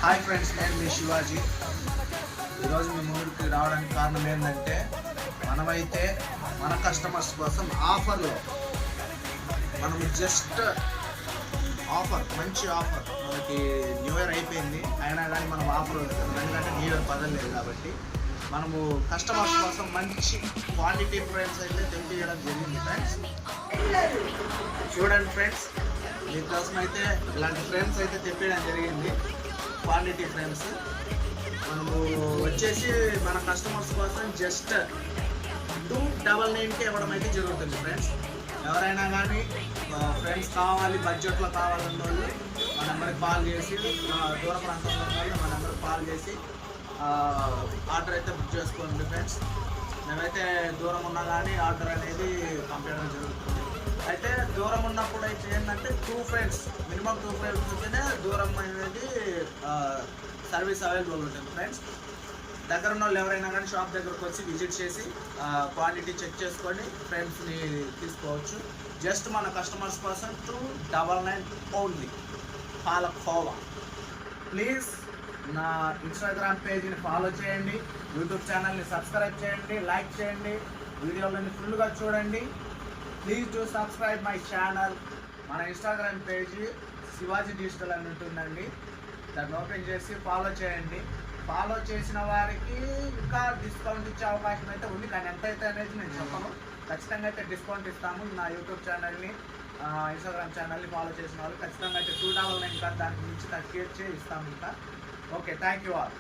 Hi friends, నేను మీ శివాజీ. ఈరోజు మీ ముందుకి రావడానికి కారణం ఏంటంటే మనమైతే మన కస్టమర్స్ కోసం ఆఫర్లో మనము జస్ట్ మంచి ఆఫర్ మనకి న్యూ ఇయర్ అయిపోయింది అయినా కానీ మనం ఆఫర్ ఎందుకంటే న్యూ ఇయర్ పదలేదు కాబట్టి మనము కస్టమర్స్ కోసం మంచి క్వాంటిటీ ఫ్రేమ్స్ అయితే తెంపియడం జరిగింది ఫ్రెండ్స్. చూడండి ఫ్రెండ్స్, మీకోసం అయితే ఇలాంటి ఫ్రేమ్స్ అయితే తెప్పించడం జరిగింది. క్వాలిటీ ఫ్రేమ్స్ మనము వచ్చేసి మన కస్టమర్స్ కోసం జస్ట్ 299కి ఇవ్వడం అయితే జరుగుతుంది ఫ్రెండ్స్. ఎవరైనా కానీ ఫ్రెండ్స్ కావాలి, బడ్జెట్లో కావాలన్న వాళ్ళు మన నెంబర్కి కాల్ చేసి, దూర ప్రాంతంలో వాళ్ళు మన నెంబర్కి కాల్ చేసి ఆర్డర్ అయితే బుక్ చేసుకోండి ఫ్రెండ్స్. మేమైతే దూరం ఉన్నా కానీ ఆర్డర్ అనేది పంపించడం జరుగుతుంది. అయితే దూరం ఉన్నప్పుడు అయితే ఏంటంటే మినిమం 2 ఫ్రెండ్స్ ఉంటేనే దూరం అనేది సర్వీస్ అవైలబుల్ ఉంటుంది ఫ్రెండ్స్. దగ్గర ఉన్న వాళ్ళు ఎవరైనా కానీ షాప్ దగ్గరకు వచ్చి విజిట్ చేసి క్వాలిటీ చెక్ చేసుకొని ఫ్రెండ్స్ని తీసుకోవచ్చు. జస్ట్ మన కస్టమర్స్ కోసం 299 ఓన్లీ పాలకోవా. ప్లీజ్ నా ఇన్స్టాగ్రామ్ పేజీని ఫాలో చేయండి, యూట్యూబ్ ఛానల్ని సబ్స్క్రైబ్ చేయండి, లైక్ చేయండి, వీడియోలని ఫుల్గా చూడండి. Please do subscribe my channel. మన ఇన్స్టాగ్రామ్ పేజీ శివాజీ డిజిటల్ అని ఉంటుందండి, దాన్ని ఓపెన్ చేసి ఫాలో చేయండి. ఫాలో చేసిన వారికి ఇంకా డిస్కౌంట్ ఇచ్చే అవకాశం అయితే ఉంది, కానీ ఎంత అయితే అనేది నేను చెప్పను. ఖచ్చితంగా అయితే డిస్కౌంట్ ఇస్తాము. నా యూట్యూబ్ ఛానల్ని, ఇన్స్టాగ్రామ్ ఛానల్ని ఫాలో చేసిన వాళ్ళు ఖచ్చితంగా అయితే 299 ఇంకా దానికి మించి తగ్గించే ఇస్తాము ఇంకా. Okay, thank you all.